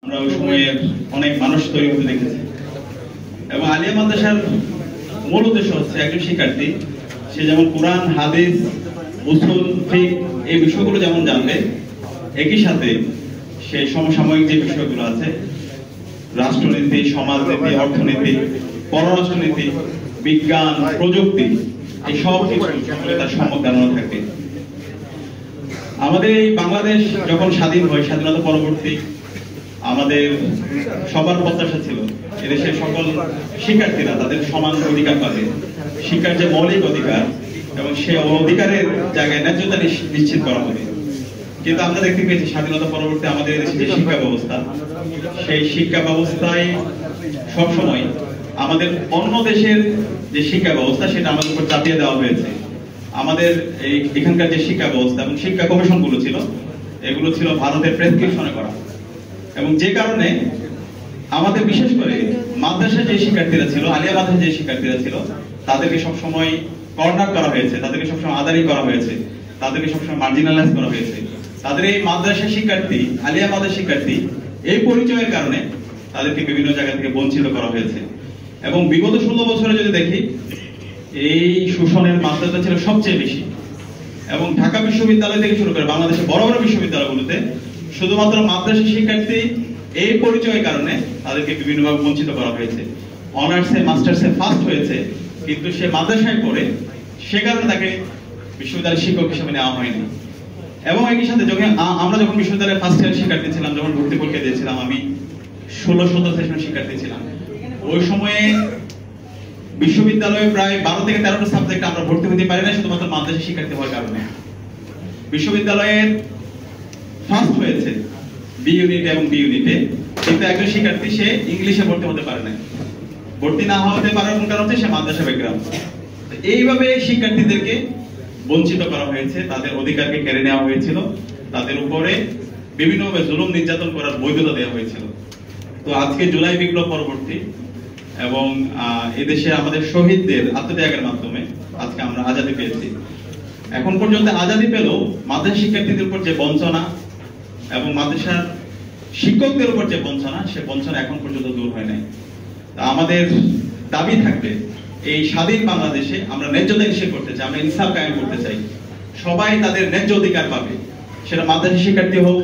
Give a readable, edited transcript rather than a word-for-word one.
আমরা ওই সময়ের অনেক মানুষ তৈরি হতে দেখেছি এবং আলিয়া মাদ্রাসার মূল উদ্দেশ্য হচ্ছে একজন শিক্ষার্থী সে যেমন কোরআন, হাদিস, উসুল, ফিকহ এই বিষয়গুলো যেমন জানবে, একই সাথে সেই সমসাময়িক যে বিষয়গুলো আছে রাষ্ট্রনীতি, সমাজনীতি, অর্থনীতি, পররাষ্ট্রনীতি, বিজ্ঞান, প্রযুক্তি এই সব কিছু তার সম্যক ধারণা থাকবে। আমাদের এই বাংলাদেশ যখন স্বাধীন হয়, স্বাধীনতা পরবর্তী আমাদের সবার প্রত্যাশা ছিল এদেশের সকল শিক্ষার্থীরা তাদের সমান অধিকার পাবে, শিক্ষার যে মৌলিক অধিকার এবং সেই অধিকারের জায়গায় ন্যায্যতা নিশ্চিত করা হবে। কিন্তু আমরা দেখতে পেয়েছি স্বাধীনতা পরবর্তী আমাদের দেশের যে শিক্ষা ব্যবস্থা, সেই শিক্ষা ব্যবস্থায় সবসময় আমাদের অন্য দেশের যে শিক্ষা ব্যবস্থা সেটা আমাদের উপর চাপিয়ে দেওয়া হয়েছে। আমাদের এখানকার যে শিক্ষা ব্যবস্থা এবং শিক্ষা কমিশন গুলো ছিল, এগুলো ছিল ভারতের প্রেসক্রিপশনে করা, এবং যে কারণে আমাদের বিশেষ করে মাদ্রাসার যে শিক্ষার্থীরা ছিল, আলিয়া মাদ্রাসার যে শিক্ষার্থীরা ছিল, তাদেরকে সবসময় কর্নার করা হয়েছে, তাদেরকে সবসময় আদারি করা হয়েছে, তাদেরকে সবসময় মার্জিনালাইজ করা হয়েছে। তাদের এই মাদ্রাসার শিক্ষার্থী, আলিয়া মাদ্রাসার শিক্ষার্থী এই পরিচয়ের কারণে তাদেরকে বিভিন্ন জায়গা থেকে বঞ্চিত করা হয়েছে। এবং বিগত 16 বছরে যদি দেখি, এই শোষণের মাত্রাটা ছিল সবচেয়ে বেশি। এবং ঢাকা বিশ্ববিদ্যালয় থেকে শুরু করে বাংলাদেশের বড় বড় বিশ্ববিদ্যালয়গুলোতে শুধুমাত্র মাদ্রাসা শিক্ষার্থী এই পরিচয়ের কারণে তাদেরকে বিভিন্নভাবে বঞ্চিত করা হয়েছে। অনার্সে, মাস্টার্সে ফার্স্ট হয়েছে, কিন্তু সে মাদ্রাসায় পড়ে, সে কারণে তাকে বিশ্ববিদ্যালয়ের শিক্ষক হিসেবে নেওয়া হয়নি। এবং একই সাথে আমরা যখন বিশ্ববিদ্যালয়ের ফার্স্ট ইয়ার শিক্ষার্থী ছিলাম, যখন ভর্তি পরীক্ষা দিয়েছিলাম, আমি 16-17 সেশন শিক্ষার্থী ছিলাম। ওই সময়ে বিশ্ববিদ্যালয়ে প্রায় 12 থেকে 13টা সাবজেক্ট আমরা ভর্তি হতে পারি না, শুধুমাত্র মাদ্রাসা শিক্ষার্থী হওয়ার কারণে। বিশ্ববিদ্যালয়ের ফার্স্ট হয়েছে বি ইউনিটে এবং বি ইউনিটে, কিন্তু একজন শিক্ষার্থী সে ইংলিশে ভর্তি হতে পারে না। ভর্তি না হতে পারার কারণ হচ্ছে সে মাদ্রাসা ব্যাকগ্রাউন্ড। এইভাবে শিক্ষার্থীদেরকে বঞ্চিত করা হয়েছে, তাদের অধিকারকে কেড়ে নেওয়া হয়েছিল, তাদের উপরে বিভিন্নভাবে জুলুম নির্যাতন করার বৈধতা দেওয়া হয়েছিল। তো আজকে জুলাই বিপ্লব পরবর্তী এবং এদেশে আমাদের শহীদদের আত্মত্যাগের মাধ্যমে আজকে আমরা আজাদী পেয়েছি। এখন পর্যন্ত আজাদী পেলেও মাদ্রাসা শিক্ষার্থীদের উপর যে বঞ্চনা এবং মাদ্রাসার শিক্ষকদের উপর যে বঞ্চনা, সে বঞ্চনা এখন পর্যন্ত দূর হয় নাই। আমাদের দাবি থাকবে এই স্বাধীন বাংলাদেশে আমরা ন্যায্যতা নিশ্চিত করতে চাই, আমরা ইনসাফ কায়েম করতে চাই। সবাই তাদের ন্যায্য অধিকার পাবে, সেটা মাদ্রাসা শিক্ষার্থী হোক,